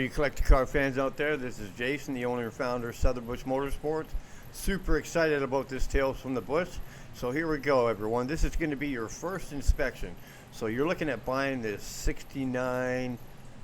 you collector car fans out there, this is Jason, the owner and founder of Southern Bush Motorsports. Super excited about this Tales from the Bush. So here we go, everyone. This is going to be your first inspection. So you're looking at buying this 69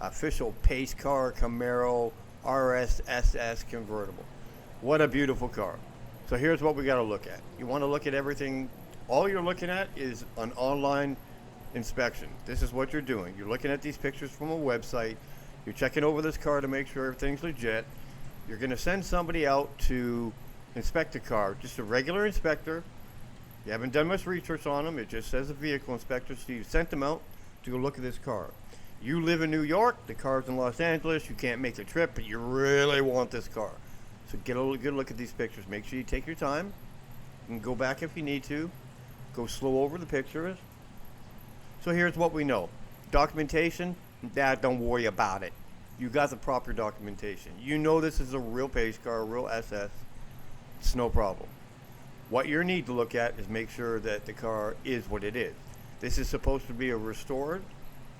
official pace car Camaro RSSS convertible. What a beautiful car. So here's what we got to look at. You want to look at everything. All you're looking at is an online inspection. This is what you're doing. You're looking at these pictures from a website. You're checking over this car to make sure everything's legit. You're going to send somebody out to inspect the car, just a regular inspector. You haven't done much research on them. It just says a vehicle inspector. So you sent them out to go look at this car. You live in New York. The car's in Los Angeles. You can't make the trip, but you really want this car. So get a good look at these pictures. Make sure you take your time. You can go back if you need to. Go slow over the pictures. So here's what we know. Documentation, don't worry about it. You got the proper documentation. You know this is a real pace car, a real SS. It's no problem. What you need to look at is make sure that the car is what it is. This is supposed to be a restored,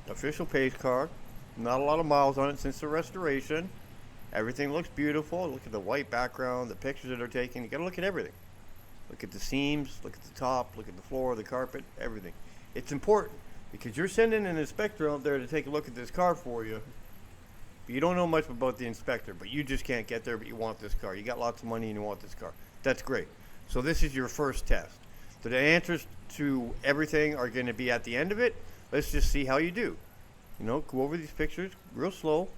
official pace car. Not a lot of miles on it since the restoration. Everything looks beautiful. Look at the white background, the pictures that are taken. You gotta look at everything. Look at the seams, look at the top, look at the floor, the carpet, everything. It's important because you're sending an inspector out there to take a look at this car for you. But you don't know much about the inspector, but you just can't get there, but you want this car. You got lots of money and you want this car. That's great. So this is your first test. So the answers to everything are going to be at the end of it. Let's just see how you do. You know, go over these pictures real slow.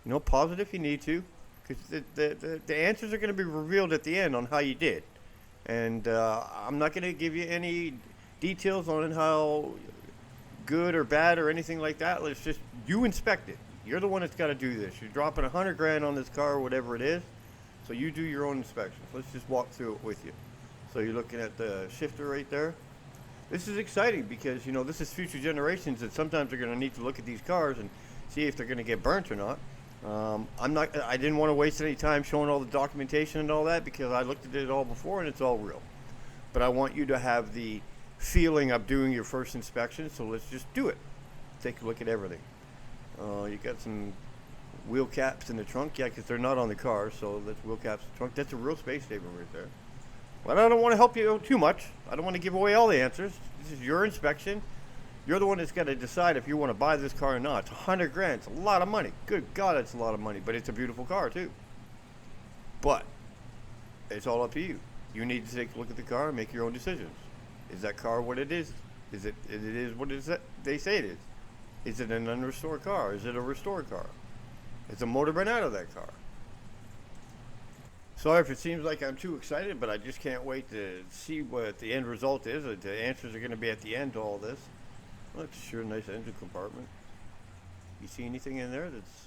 You know, pause it if you need to, because the answers are going to be revealed at the end on how you did. And I'm not going to give you any details on how good or bad or anything like that. Let's just, you inspect it. You're the one that's got to do this. You're dropping $100 grand on this car or whatever it is. So you do your own inspections. Let's just walk through it with you. So you're looking at the shifter right there. This is exciting because, you know, this is future generations that sometimes are going to need to look at these cars and see if they're going to get burnt or not. I didn't want to waste any time showing all the documentation and all that because I looked at it all before and it's all real. But I want you to have the feeling of doing your first inspection, so let's just do it. Take a look at everything. You got some wheel caps in the trunk, yeah, because they're not on the car, so that's wheel caps in the trunk. That's a real space saver right there. But I don't want to help you too much. I don't want to give away all the answers. This is your inspection. You're the one that's got to decide if you want to buy this car or not. It's $100 grand. It's a lot of money. Good God, it's a lot of money, but it's a beautiful car too. But it's all up to you. You need to take a look at the car and make your own decisions. Is that car what it is? Is it what it is that they say it is? Is it an unrestored car? Is it a restored car? Is a motor been out of that car? Sorry if it seems like I'm too excited, but I just can't wait to see what the end result is. The answers are going to be at the end to all this. Well, that's sure a nice engine compartment. You see anything in there that's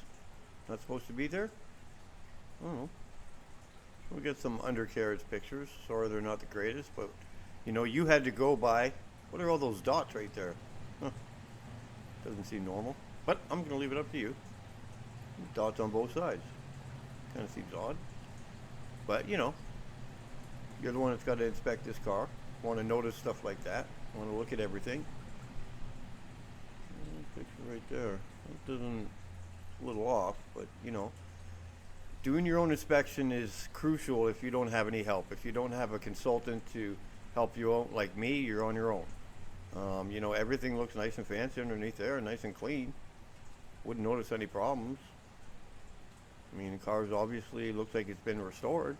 not supposed to be there? I don't know. We got some undercarriage pictures. Sorry they're not the greatest, but you know, you had to go by. What are all those dots right there? Huh. Doesn't seem normal, but I'm going to leave it up to you. Dots on both sides. Kind of seems odd. But, you know, you're the one that's got to inspect this car. Want to notice stuff like that. Want to look at everything. Picture right there. It doesn't, it's a little off, but, you know, doing your own inspection is crucial if you don't have any help. If you don't have a consultant to help you out, like me, you're on your own. You know, everything looks nice and fancy underneath there, nice and clean. Wouldn't notice any problems. I mean, the car's obviously looks like it's been restored.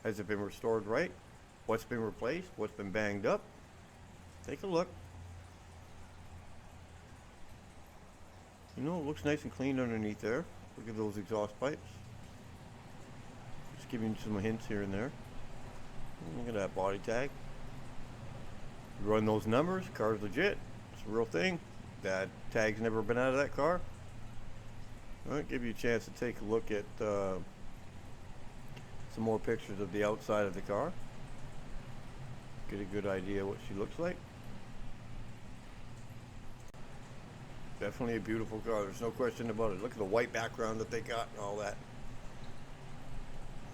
Has it been restored right? What's been replaced? What's been banged up? Take a look. You know, it looks nice and clean underneath there. Look at those exhaust pipes. Just giving you some hints here and there. Look at that body tag. You run those numbers, car's legit. It's a real thing. That tag's never been out of that car. I'll give you a chance to take a look at some more pictures of the outside of the car. Get a good idea what she looks like. Definitely a beautiful car. There's no question about it. Look at the white background that they got and all that.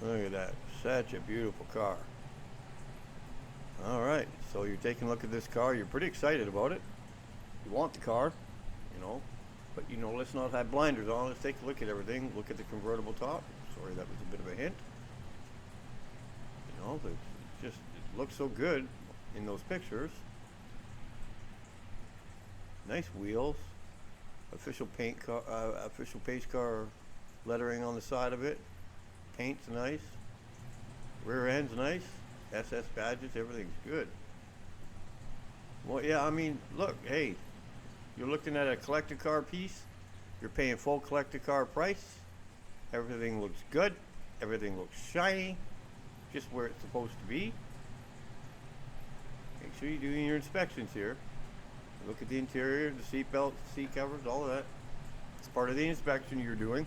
Look at that. Such a beautiful car. Alright, so you're taking a look at this car. You're pretty excited about it. You want the car, you know. But you know, let's not have blinders on. Let's take a look at everything. Look at the convertible top. Sorry, that was a bit of a hint. You know, it looks so good in those pictures. Nice wheels. Official paint car, official pace car lettering on the side of it. Paint's nice. Rear end's nice. SS badges, everything's good. Well, yeah, I mean, look, hey, you're looking at a collector car piece. You're paying full collector car price. Everything looks good. Everything looks shiny. Just where it's supposed to be. Make sure you're doing your inspections here. Look at the interior, the seat belts, seat covers, all of that. It's part of the inspection you're doing.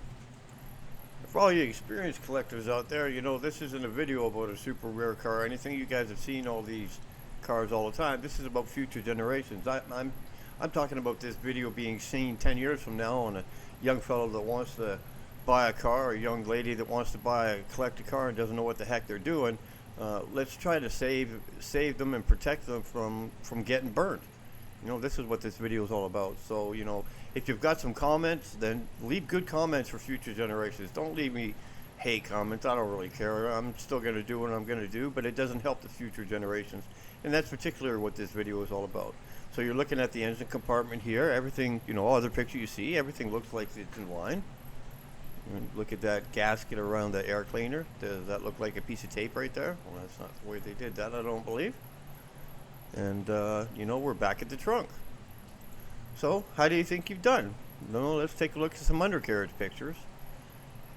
For all you experienced collectors out there, you know, this isn't a video about a super rare car or anything. You guys have seen all these cars all the time. This is about future generations. I'm talking about this video being seen 10 years from now on a young fellow that wants to buy a car, or a young lady that wants to buy a collector car and doesn't know what the heck they're doing. Let's try to save them and protect them from getting burned. You know, this is what this video is all about. So, you know, if you've got some comments, then leave good comments for future generations. Don't leave me hate comments. I don't really care. I'm still going to do what I'm going to do, but it doesn't help the future generations. And that's particularly what this video is all about. So you're looking at the engine compartment here. Everything, you know, other picture you see, everything looks like it's in line. And look at that gasket around the air cleaner. Does that look like a piece of tape right there? Well, that's not the way they did that, I don't believe. And, you know, we're back at the trunk. So, how do you think you've done? No, let's take a look at some undercarriage pictures.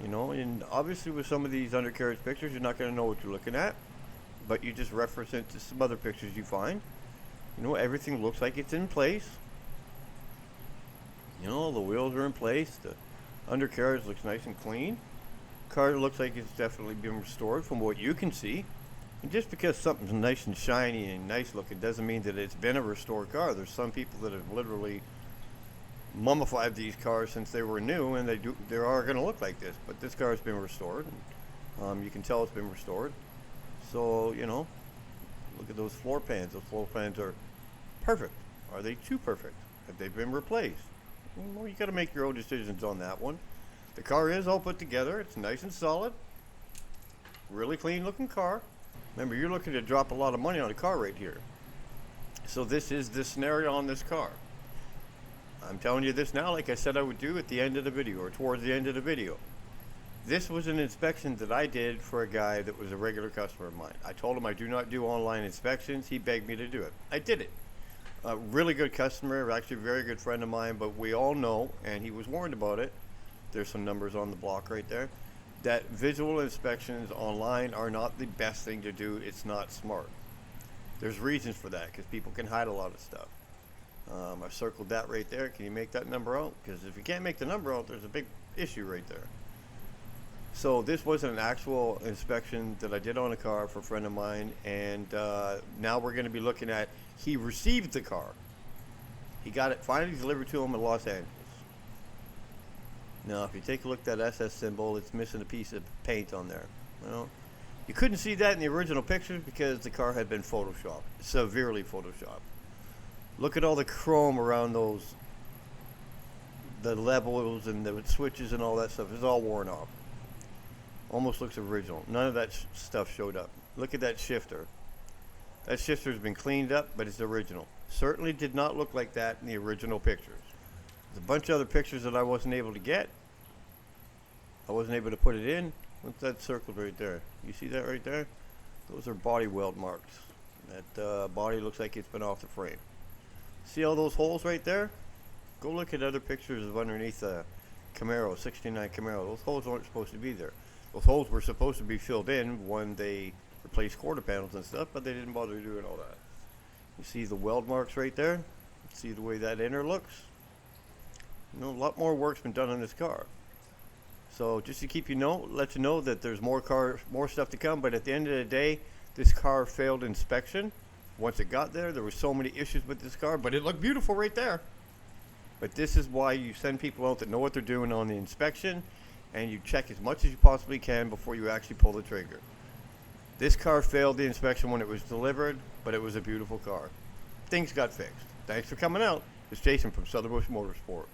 You know, and obviously with some of these undercarriage pictures, you're not going to know what you're looking at. But you just reference it to some other pictures you find. You know, everything looks like it's in place. You know, the wheels are in place. The undercarriage looks nice and clean. Car looks like it's definitely been restored from what you can see. And just because something's nice and shiny and nice looking doesn't mean that it's been a restored car. There's some people that have literally mummified these cars since they were new, and they are going to look like this. But this car has been restored. You can tell it's been restored. So, you know, look at those floor pans. Those floor pans are perfect. Are they too perfect? Have they been replaced? Well, you got to make your own decisions on that one. The car is all put together. It's nice and solid. Really clean looking car. Remember, you're looking to drop a lot of money on a car right here. So this is the scenario on this car. I'm telling you this now like I said I would do at the end of the video, or towards the end of the video. This was an inspection that I did for a guy that was a regular customer of mine. I told him I do not do online inspections. He begged me to do it. I did it. A really good customer, actually a very good friend of mine, but we all know, and he was warned about it. There's some numbers on the block right there. That visual inspections online are not the best thing to do. It's not smart. There's reasons for that, because people can hide a lot of stuff. I circled that right there. Can you make that number out? Because if you can't make the number out, there's a big issue right there. So this was an actual inspection that I did on a car for a friend of mine, and now we're going to be looking at, he received the car. He got it finally delivered to him in Los Angeles. Now, if you take a look at that SS symbol, it's missing a piece of paint on there. Well, you couldn't see that in the original pictures because the car had been photoshopped, severely photoshopped. Look at all the chrome around those, the levels and the switches and all that stuff. It's all worn off. Almost looks original. None of that stuff showed up. Look at that shifter. That shifter's been cleaned up, but it's original. Certainly did not look like that in the original pictures. There's a bunch of other pictures that I wasn't able to get. I wasn't able to put it in. What's that circled right there? You see that right there? Those are body weld marks. That body looks like it's been off the frame. See all those holes right there? Go look at other pictures of underneath the Camaro, 69 Camaro. Those holes aren't supposed to be there. Those holes were supposed to be filled in when they replaced quarter panels and stuff, but they didn't bother doing all that. You see the weld marks right there? See the way that inner looks? You know, a lot more work's been done on this car. So just to keep you know, let you know that there's more stuff to come. But at the end of the day, this car failed inspection. Once it got there were so many issues with this car, but it looked beautiful right there. But this is why you send people out that know what they're doing on the inspection, and you check as much as you possibly can before you actually pull the trigger. This car failed the inspection when it was delivered, but it was a beautiful car. Things got fixed. Thanks for coming out. It's Jason from Southern Bush Motorsports.